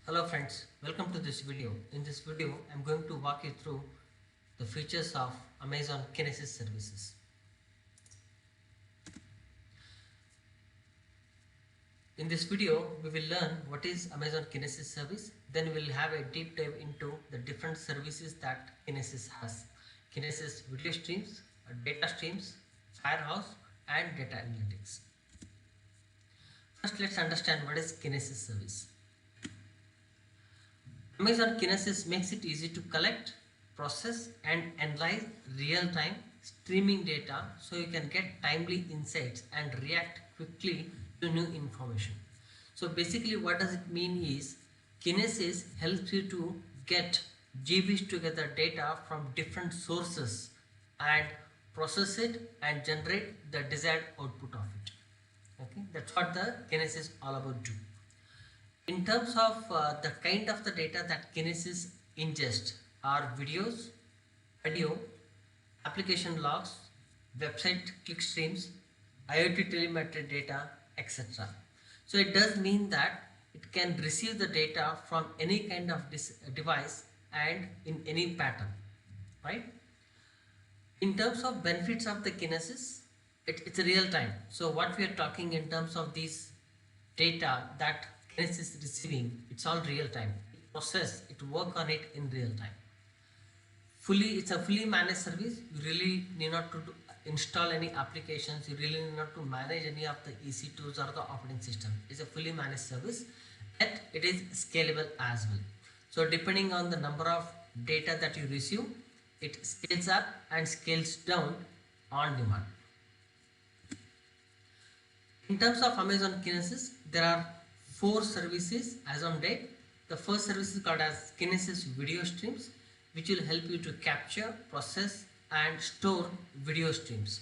Hello friends, welcome to this video. In this video, I'm going to walk you through the features of Amazon Kinesis services. In this video, we will learn what is Amazon Kinesis service. Then we will have a deep dive into the different services that Kinesis has. Kinesis video streams, data streams, Firehouse and data analytics. First, let's understand what is Kinesis service. Amazon Kinesis makes it easy to collect, process and analyze real-time streaming data so you can get timely insights and react quickly to new information. So basically what does it mean is Kinesis helps you to get GBs together data from different sources and process it and generate the desired output of it. Okay, that's what the Kinesis is all about do. In terms of the kind of the data that Kinesis ingests are videos, audio, application logs, website click streams, IoT telemetry data, etc. So it does mean that it can receive the data from any kind of device and in any pattern, right? In terms of benefits of the Kinesis, it's a real time. So what we are talking in terms of these data that Kinesis is receiving, it's all real time. It process, it work on it in real time. It's a fully managed service. You really need not to install any applications. You really need not to manage any of the EC2s or the operating system. It's a fully managed service, and it is scalable as well. So depending on the number of data that you receive, it scales up and scales down on demand. In terms of Amazon Kinesis, there are 4 services as on date. The first service is called as Kinesis Video Streams, which will help you to capture, process and store video streams.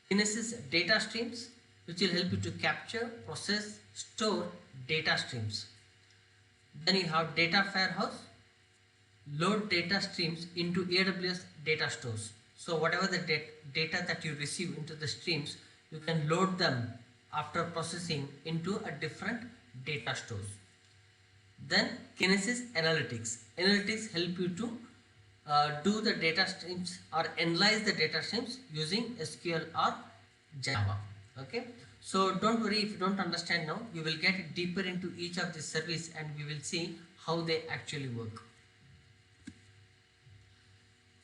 Kinesis Data Streams, which will help you to capture, process, store data streams. Then you have Data Firehouse, load data streams into AWS data stores. So whatever the data that you receive into the streams, you can load them after processing into a different data stores. Then Kinesis Analytics. Analytics help you to do the data streams or analyze the data streams using SQL or Java. Okay. So don't worry if you don't understand now. We will get deeper into each of these service and we will see how they actually work.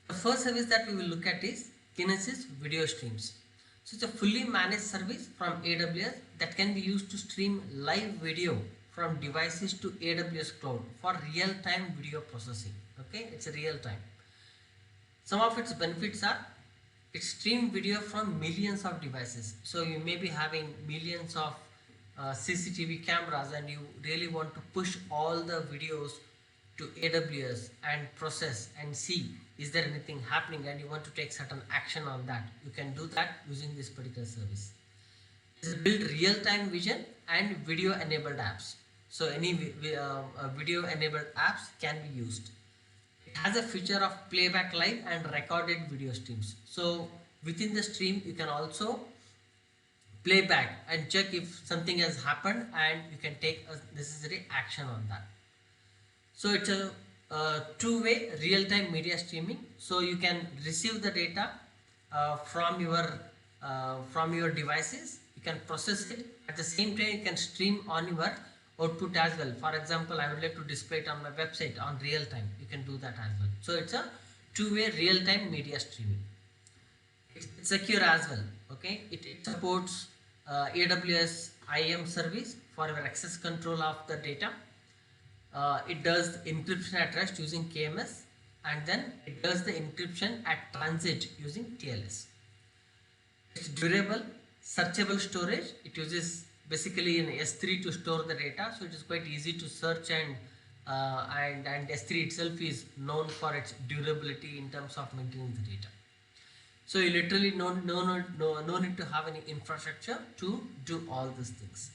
The first service that we will look at is Kinesis Video Streams. So it's a fully managed service from AWS that can be used to stream live video from devices to AWS cloud for real-time video processing. Okay, it's a real time. Some of its benefits are it streams video from millions of devices. So you may be having millions of CCTV cameras and you really want to push all the videos to AWS and process and see is there anything happening and you want to take certain action on that. You can do that using this particular service. It is built real-time vision and video enabled apps. So any video enabled apps can be used. It has a feature of playback live and recorded video streams. So within the stream you can also play back and check if something has happened and you can take a necessary action on that. So it's a two-way real-time media streaming. So you can receive the data from your devices. You can process it. At the same time, you can stream on your output as well. For example, I would like to display it on my website on real time. You can do that as well. So it's a two-way real-time media streaming. It's secure as well. Okay, it supports AWS IAM service for your access control of the data. It does encryption at rest using KMS and then it does the encryption at transit using TLS. It's durable, searchable storage. It uses basically an S3 to store the data, so it is quite easy to search and S3 itself is known for its durability in terms of maintaining the data. So you literally no need to have any infrastructure to do all these things.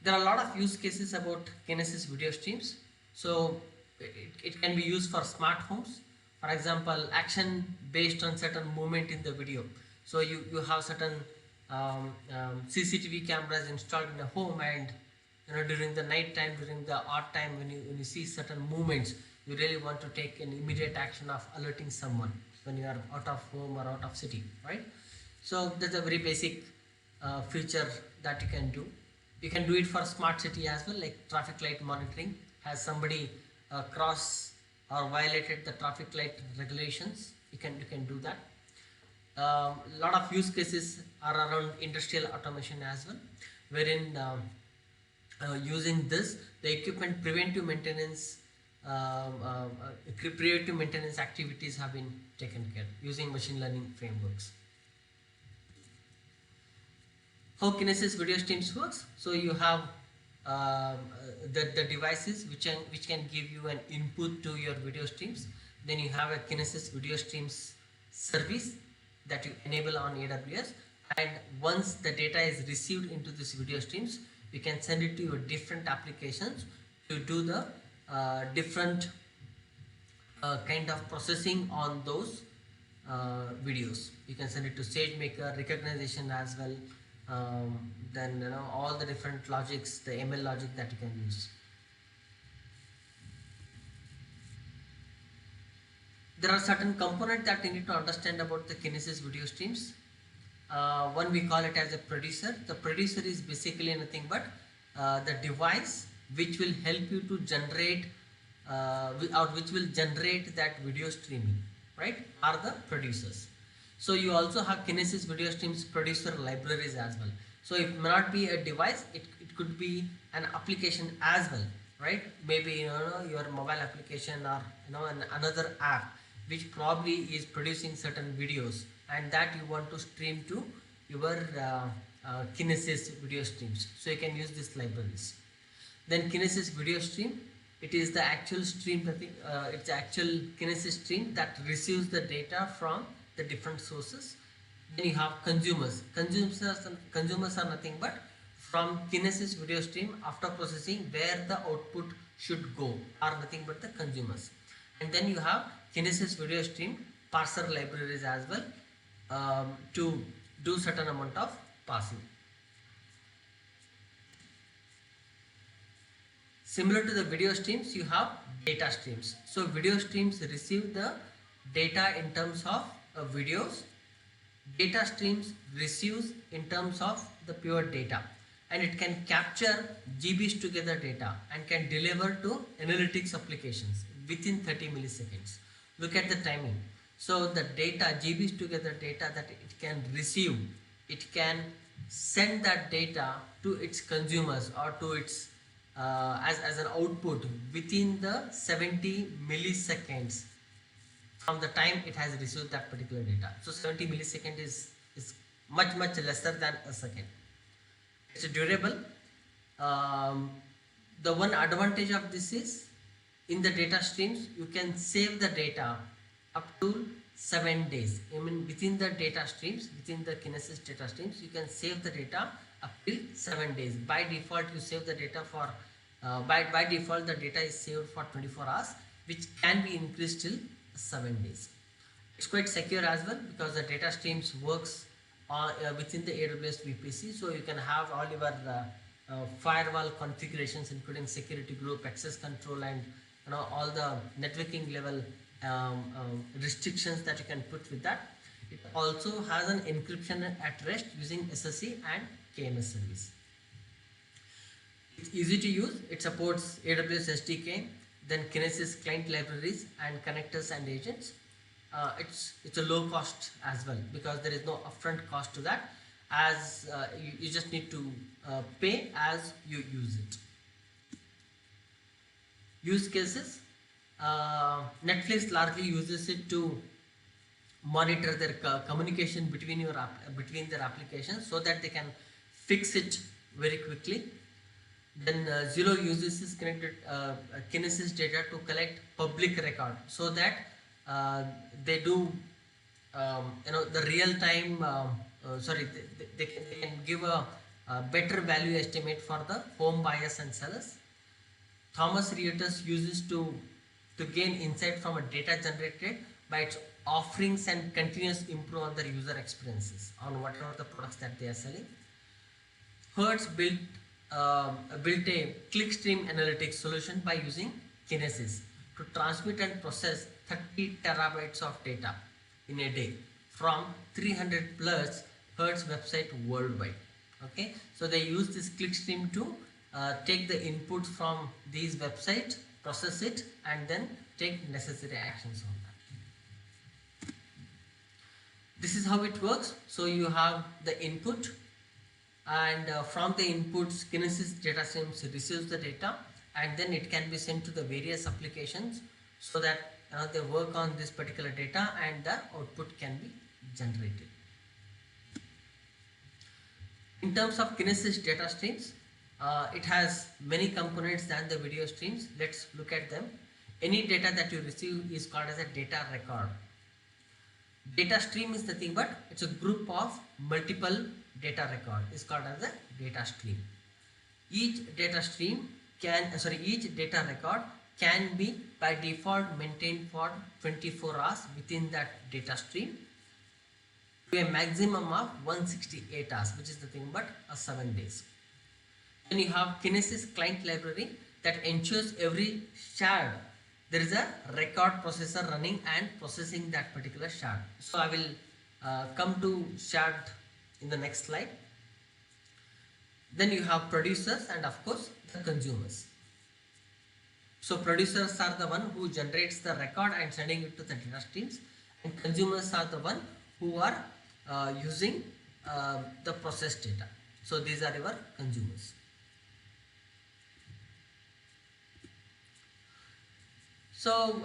There are a lot of use cases about Kinesis video streams. So it can be used for smart homes. For example, action based on certain movement in the video. So you have certain CCTV cameras installed in a home and during the night time, during the odd time, when you see certain movements, you really want to take an immediate action of alerting someone when you are out of home or out of city, right? So that's a very basic feature that you can do. You can do it for smart city as well, like traffic light monitoring. Has somebody crossed or violated the traffic light regulations, you can do that. A lot of use cases are around industrial automation as well, wherein using this, the equipment preventive maintenance activities have been taken care using machine learning frameworks. How Kinesis video streams works? So you have the devices which can give you an input to your video streams. Then you have a Kinesis video streams service that you enable on AWS, and once the data is received into this video streams, you can send it to your different applications to do the different kind of processing on those videos. You can send it to SageMaker, recognition as well, then all the different logics, the ML logic that you can use. There are certain components that you need to understand about the Kinesis video streams. One, we call it as a producer. The producer is basically nothing but the device which will help you to generate or which will generate that video streaming, right, are the producers. So you also have Kinesis video streams producer libraries as well. So it may not be a device, it could be an application as well, right? Maybe your mobile application or another app which probably is producing certain videos, and that you want to stream to your Kinesis video streams. So you can use these libraries. Then Kinesis video stream, it is the actual stream, it's the actual Kinesis stream that receives the data from the different sources. Then you have consumers. Consumers are nothing but from Kinesis video stream, after processing, where the output should go are nothing but the consumers. And then you have Kinesis video stream parser libraries as well to do certain amount of parsing. Similar to the video streams, you have data streams. So video streams receive the data in terms of videos. Data streams receives in terms of the pure data, and it can capture GBs together data and can deliver to analytics applications within 30 milliseconds. Look at the timing. So the data, GBs together data that it can receive, it can send that data to its consumers or to its as an output within the 70 milliseconds from the time it has received that particular data. So 70 milliseconds is much lesser than a second. It's durable. The one advantage of this is, in the data streams, you can save the data up to 7 days. I mean, within the data streams, within the Kinesis data streams, you can save the data up till 7 days. By default, you save the data for by default the data is saved for 24 hours, which can be increased till 7 days. It's quite secure as well, because the data streams works within the AWS VPC, so you can have all your firewall configurations, including security group, access control, and all the networking level restrictions that you can put with that. It also has an encryption at rest using SSE and KMS service. It's easy to use. It supports AWS SDK, then Kinesis client libraries and connectors and agents. It's a low cost as well, because there is no upfront cost to that, as you just need to pay as you use it. Use cases. Netflix largely uses it to monitor their communication between their applications, so that they can fix it very quickly. Then Zillow uses this Kinesis data to collect public record, so that they do the real time they can give a better value estimate for the home buyers and sellers. Thomson Reuters uses to gain insight from a data generated by its offerings and continuous improve on their user experiences on whatever the products that they are selling. Hertz built built a clickstream analytics solution by using Kinesis to transmit and process 30 terabytes of data in a day from 300 plus hertz website worldwide. Okay, so they use this clickstream to take the input from these websites, process it, and then take necessary actions on that. This is how it works. So you have the input, and from the inputs Kinesis data streams receives the data, and then it can be sent to the various applications so that they work on this particular data and the output can be generated. In terms of Kinesis data streams, it has many components than the video streams. Let's look at them. Any data that you receive is called as a data record. Data stream is nothing but it's a group of multiple data record is called as a data stream. Each data record can be by default maintained for 24 hours within that data stream to a maximum of 168 hours, which is nothing but 7 days. Then you have Kinesis client library that ensures every shard there is a record processor running and processing that particular shard. So I will come to shard in the next slide. Then you have producers and of course the consumers. So producers are the one who generates the record and sending it to the data streams, and consumers are the one who are using the processed data. So these are your consumers. So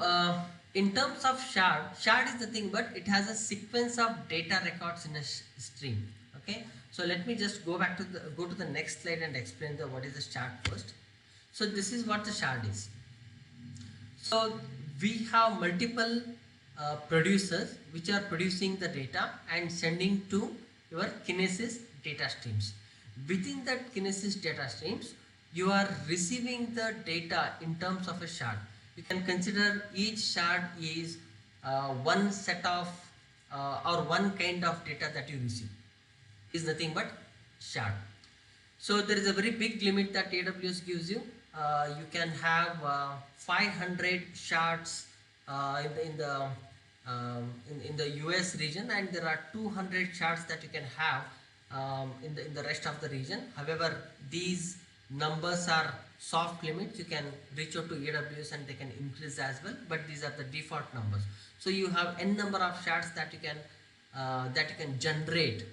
in terms of shard is the thing, but it has a sequence of data records in a stream. Okay, so let me just go to the next slide and explain what is the shard first. So this is what the shard is. So we have multiple producers which are producing the data and sending to your Kinesis data streams. Within that Kinesis data streams, you are receiving the data in terms of a shard. You can consider each shard is one set of or one kind of data that you receive is nothing but shard. So there is a very big limit that AWS gives you. You can have 500 shards in the US region, and there are 200 shards that you can have in the rest of the region. However, these numbers are soft limits. You can reach out to AWS and they can increase as well, but these are the default numbers. So you have n number of shards that you can generate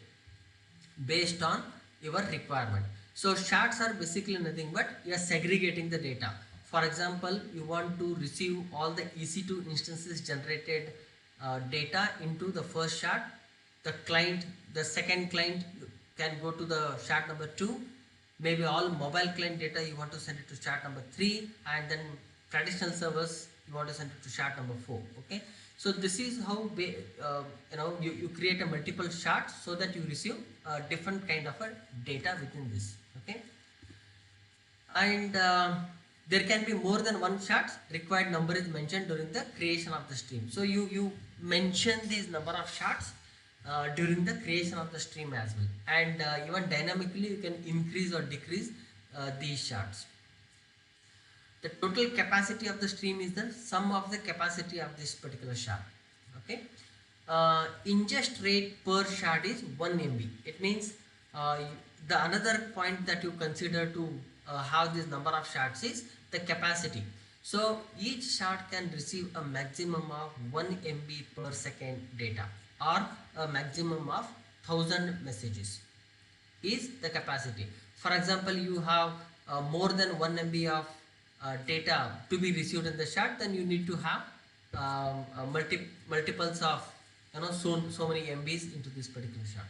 based on your requirement. So shards are basically nothing but you are segregating the data. For example, you want to receive all the EC2 instances generated data into the first shard. The second client can go to the shard number 2. Maybe all mobile client data you want to send it to shard number 3, and then traditional servers you want to send it to shard number 4. Okay, so this is how you create a multiple shards so that you receive a different kind of a data within this. Okay, and there can be more than one shards. Required number is mentioned during the creation of the stream. So you mention these number of shards during the creation of the stream as well, and even dynamically you can increase or decrease these shards. The total capacity of the stream is the sum of the capacity of this particular shard. Okay, ingest rate per shard is 1 MB. It means the another point that you consider to have this number of shards is the capacity. So each shard can receive a maximum of 1 MB per second data, or a maximum of 1000 messages is the capacity. For example, you have more than 1 MB of data to be received in the shard, then you need to have multiples of so many MBs into this particular shard.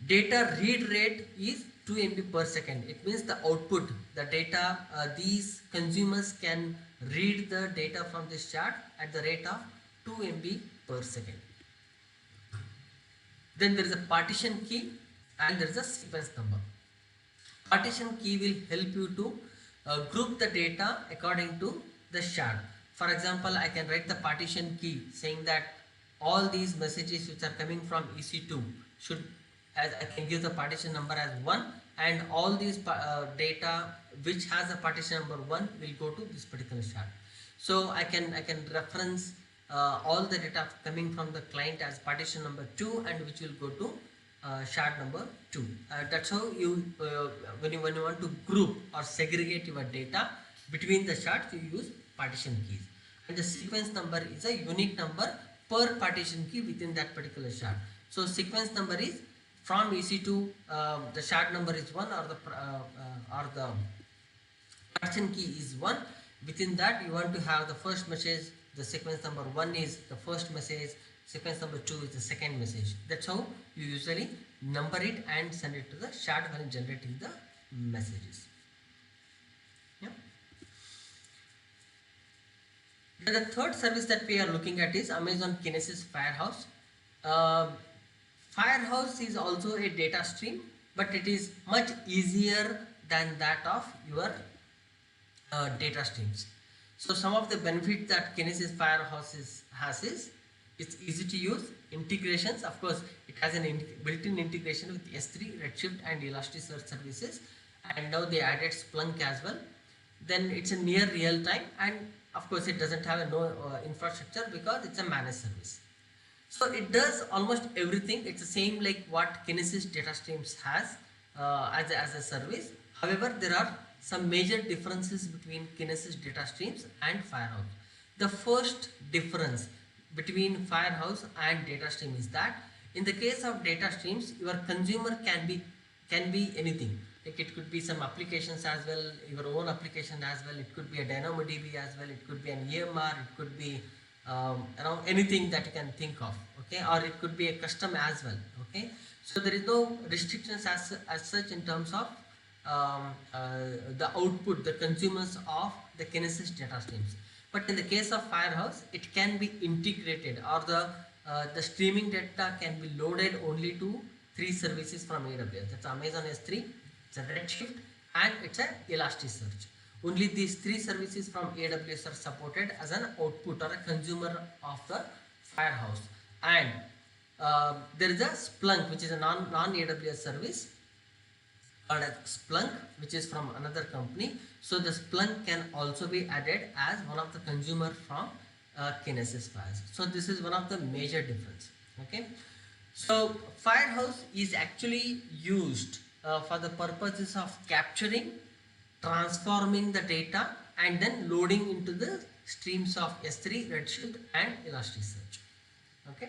Data read rate is 2 MB per second. It means the output, the data, these consumers can read the data from this shard at the rate of 2 MB per second. Then there is a partition key and there is a sequence number. Partition key will help you to group the data according to the shard. For example, I can write the partition key saying that all these messages which are coming from EC2 should, as I can give the partition number as 1, and all these data which has a partition number 1 will go to this particular shard. So I can reference all the data coming from the client as partition number 2 and which will go to shard number 2. That's how you when you want to group or segregate your data between the shards, you use partition keys, and the sequence number is a unique number per partition key within that particular shard. So sequence number is from EC2, the shard number is 1 or the partition key is 1. Within that you want to have the first message, the sequence number 1 is the first message, sequence number 2 is the second message. That's how you usually number it and send it to the shard when generating the messages. Yeah. And the third service that we are looking at is Amazon Kinesis Firehouse. Firehouse is also a data stream, but it is much easier than that of your data streams. So some of the benefits that Kinesis Firehouse has is it's easy to use, integrations, of course it has an built-in integration with S3, Redshift and Elasticsearch services, and now they added Splunk as well. Then it's a near real time, and of course it doesn't have no infrastructure because it's a managed service. So it does almost everything. It's the same like what Kinesis data streams has as a service. However, there are some major differences between Kinesis data streams and Firehouse. The first difference between Firehouse and data stream is that in the case of data streams, your consumer can be anything. Like it could be some applications as well, your own application as well. It could be a DynamoDB as well. It could be an EMR. It could be anything that you can think of. Okay, or it could be a custom as well. Okay, so there is no restrictions as such in terms of the output, the consumers of the Kinesis data streams. But in the case of Firehouse, it can be integrated, or the streaming data can be loaded only to 3 services from AWS. That's Amazon S3, it's a Redshift, and it's a Elasticsearch. Only these 3 services from AWS are supported as an output or a consumer of the Firehouse. And there is a Splunk, which is a non-AWS service called as Splunk, which is from another company. So the Splunk can also be added as one of the consumer from Kinesis Files. So this is one of the major difference. Okay, so Firehouse is actually used for the purposes of capturing, transforming the data, and then loading into the streams of S3, Redshift and Elasticsearch. Okay.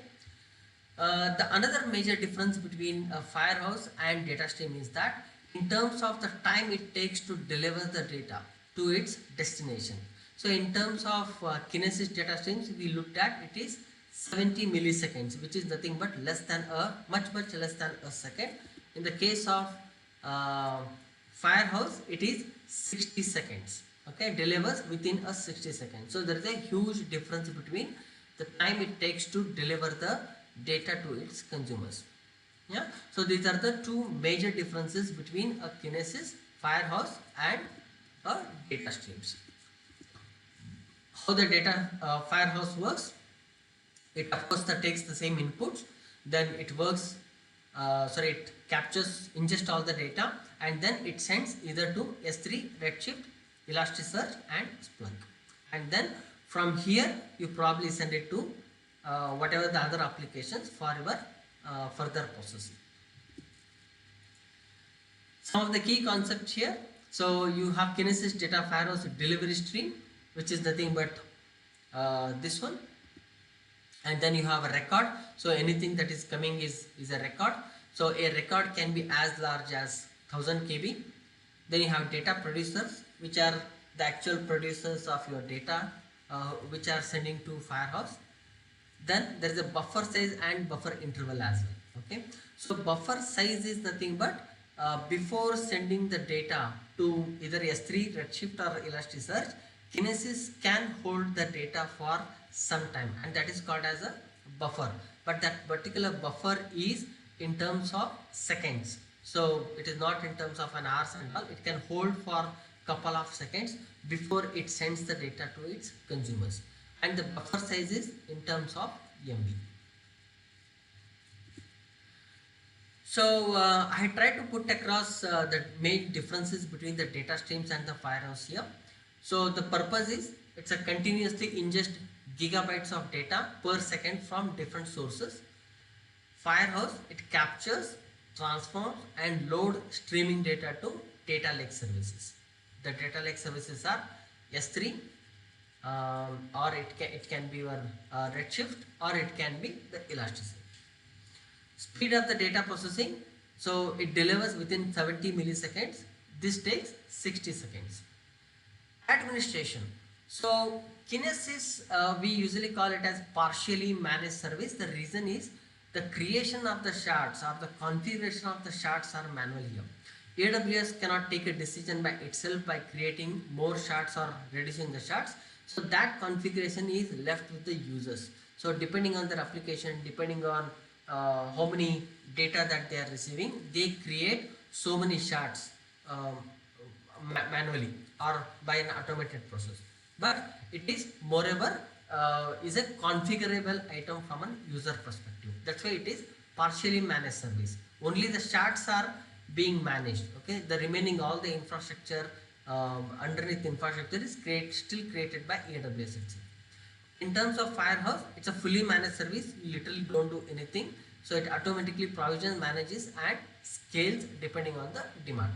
The another major difference between Firehouse and data stream is that in terms of the time it takes to deliver the data to its destination. So in terms of Kinesis data streams, we looked at it is 70 milliseconds, which is nothing but much less than a second. In the case of Firehouse, it is 60 seconds. Okay, delivers within a 60 seconds. So there is a huge difference between the time it takes to deliver the data to its consumers. Yeah, so these are the 2 major differences between a Kinesis, Firehouse and a data streams. How the data Firehouse works? It of course takes the same inputs, then it works. It captures, ingests all the data, and then it sends either to S3, Redshift, Elasticsearch and Splunk, and then from here you probably send it to whatever the other applications for your further processing. Some of the key concepts here. So you have Kinesis data Firehouse delivery stream, which is nothing but this one, and then you have a record. So anything that is coming is a record. So a record can be as large as 1000 KB. Then you have data producers, which are the actual producers of your data, which are sending to Firehouse. Then there is a buffer size and buffer interval as well. Okay, so buffer size is nothing but before sending the data to either S3, Redshift or Elasticsearch, Kinesis can hold the data for some time, and that is called as a buffer. But that particular buffer is in terms of seconds. So it is not in terms of an hours and all. It can hold for couple of seconds before it sends the data to its consumers. And the buffer size is in terms of MB. So I try to put across the main differences between the data streams and the Firehouse here. So the purpose is it's a continuously ingest gigabytes of data per second from different sources. Firehouse, it captures, transforms and load streaming data to data lake services. The data lake services are S3, or it can be your Redshift, or it can be the Elasticsearch. Speed of the data processing, so it delivers within 70 milliseconds. This takes 60 seconds. Administration, so Kinesis, we usually call it as partially managed service. The reason is the creation of the shards or the configuration of the shards are manual here. AWS cannot take a decision by itself by creating more shards or reducing the shards, so that configuration is left with the users. So depending on their application, depending on how many data that they are receiving, they create so many shards manually or by an automated process. But it is moreover is a configurable item from an user perspective. That's why it is partially managed service. Only the shards are being managed. Okay, the remaining all the infrastructure underneath infrastructure is still created by AWS itself. In terms of Firehouse, it's a fully managed service. You literally don't do anything. So it automatically provisions, manages and scales depending on the demand.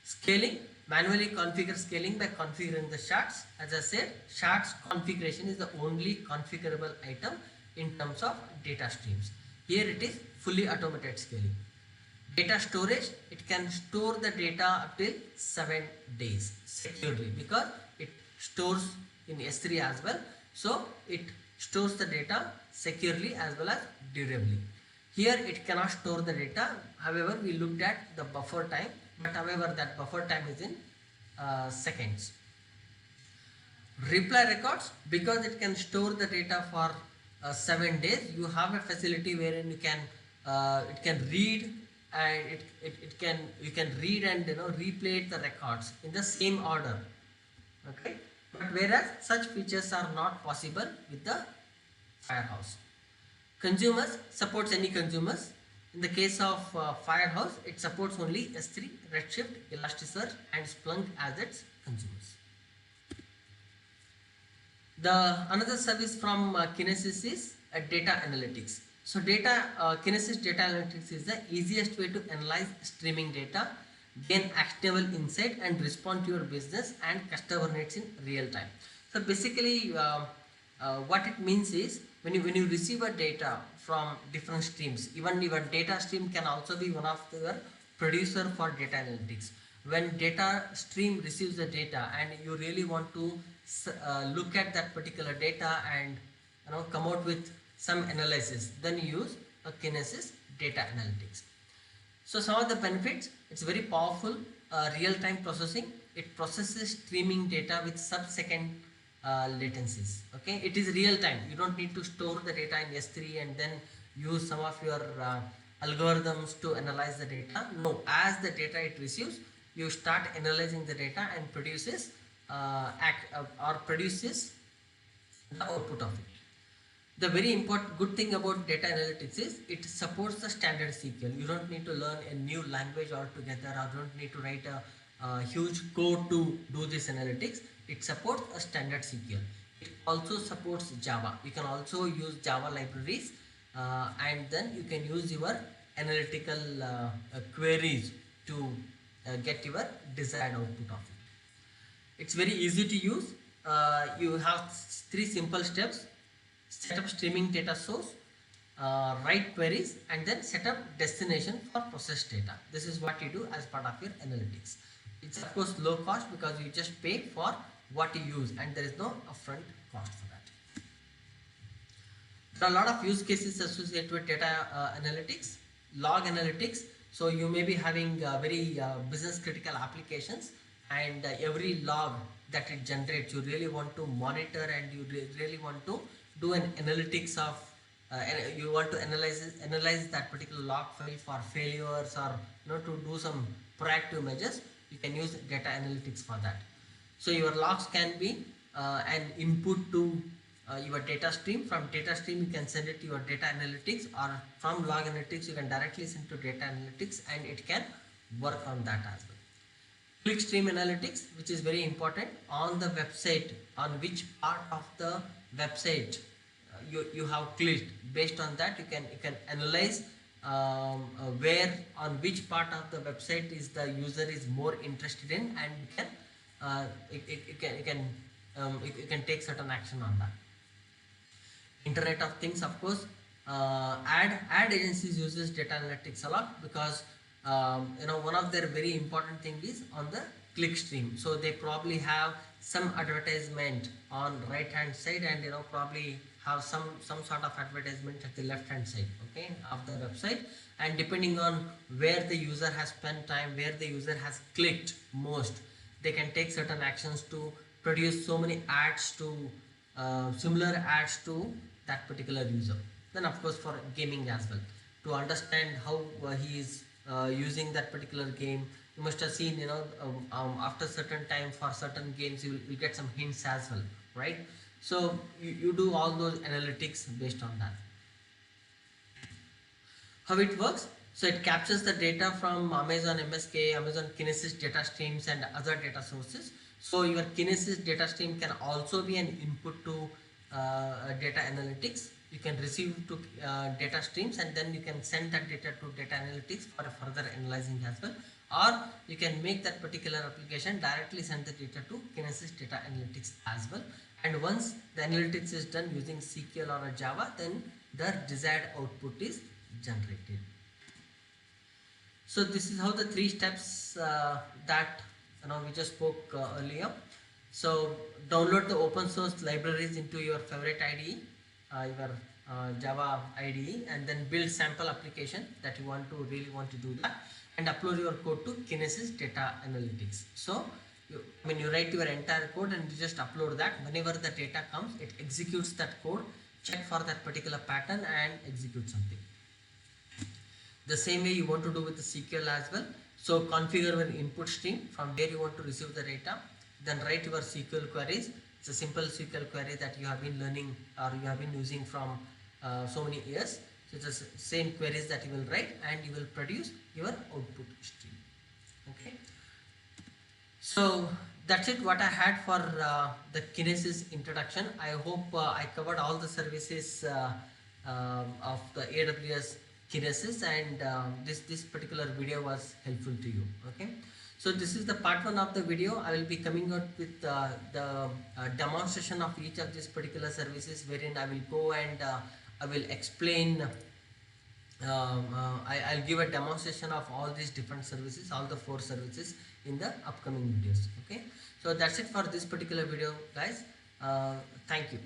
Scaling, manually configure scaling by configuring the shards. As I said, shards configuration is the only configurable item in terms of data streams. Here it is fully automated scaling. Data storage, it can store the data up till 7 days securely because it stores in S3 as well. So it stores the data securely as well as durably. Here it cannot store the data. However, we looked at the buffer time, but however that buffer time is in seconds. Reply records, because it can store the data for 7 days, you have a facility wherein you can it can read and you can read and replay the records in the same order. Okay, but whereas such features are not possible with the Firehouse. Consumers, supports any consumers. In the case of Firehouse, it supports only S3, Redshift, Elasticsearch and Splunk as its consumers. The another service from Kinesis is data analytics. So Kinesis data analytics is the easiest way to analyze streaming data, gain actionable insight and respond to your business and customer needs in real time. So basically what it means is when you receive a data from different streams, even your data stream can also be one of your producer for data analytics. When data stream receives the data and you really want to look at that particular data and come out with some analysis, then you use a Kinesis data analytics. So some of the benefits, it's very powerful real-time processing. It processes streaming data with sub-second latencies. Okay, it is real time. You don't need to store the data in S3 and then use some of your algorithms to analyze the data. No, as the data it receives, you start analyzing the data and produces produces the output of it. The very important good thing about data analytics is it supports the standard SQL. You don't need to learn a new language altogether or don't need to write a huge code to do this analytics. It supports a standard SQL. It also supports Java. You can also use Java libraries and then you can use your analytical queries to get your desired output of it. It's very easy to use. You have 3 simple steps: set up streaming data source, write queries, and then set up destination for processed data. This is what you do as part of your analytics. It's of course low cost because you just pay for what you use and there is no upfront cost for that. There are a lot of use cases associated with data analytics. Log analytics. So you may be having very business critical applications and every log that it generates, you really want to monitor and you really want to do an analytics of you want to analyze that particular log file for failures or to do some proactive measures. You can use data analytics for that. So your logs can be an input to your data stream. From data stream you can send it to your data analytics, or from log analytics you can directly send to data analytics, and it can work on that as well. Clickstream analytics, which is very important on the website, on which part of the website you have clicked. Based on that you can analyze where, on which part of the website is the user is more interested in, and you can take certain action on that. Internet of Things, of course. Ad agencies uses data analytics a lot, because one of their very important thing is on the click stream. So they probably have some advertisement on right hand side, and probably have some sort of advertisement at the left hand side, okay, of the website. And depending on where the user has spent time, where the user has clicked most, they can take certain actions to produce so many ads to similar ads to that particular user. Then of course for gaming as well, to understand how he is using that particular game. You must have seen, after certain time, for certain games you will get some hints as well, right? So you do all those analytics based on that. How it works? So it captures the data from Amazon MSK, Amazon Kinesis data streams, and other data sources. So your Kinesis data stream can also be an input to data analytics. You can receive to data streams, and then you can send that data to data analytics for further analyzing as well. Or you can make that particular application directly send the data to Kinesis data analytics as well. And once the analytics is done using SQL or a Java, then the desired output is generated. So this is how the 3 steps that we just spoke earlier. So download the open source libraries into your favorite IDE, your Java IDE, and then build sample application that you really want to do that, and upload your code to Kinesis data analytics. So you write your entire code and you just upload that. Whenever the data comes, it executes that code, check for that particular pattern, and execute something. The same way you want to do with the SQL as well. So configure an input stream from where you want to receive the data, then write your SQL queries. It's a simple SQL query that you have been learning, or you have been using from so many years. So it's the same queries that you will write, and you will produce your output stream. Okay. So that's it, what I had for the Kinesis introduction. I hope I covered all the services of the AWS Kinesis, and this particular video was helpful to you. Okay. So this is the part 1 of the video. I will be coming out with the demonstration of each of these particular services, wherein I will go and I will explain. I'll give a demonstration of all these different services, all the 4 services, in the upcoming videos. Okay. So that's it for this particular video, guys. Thank you.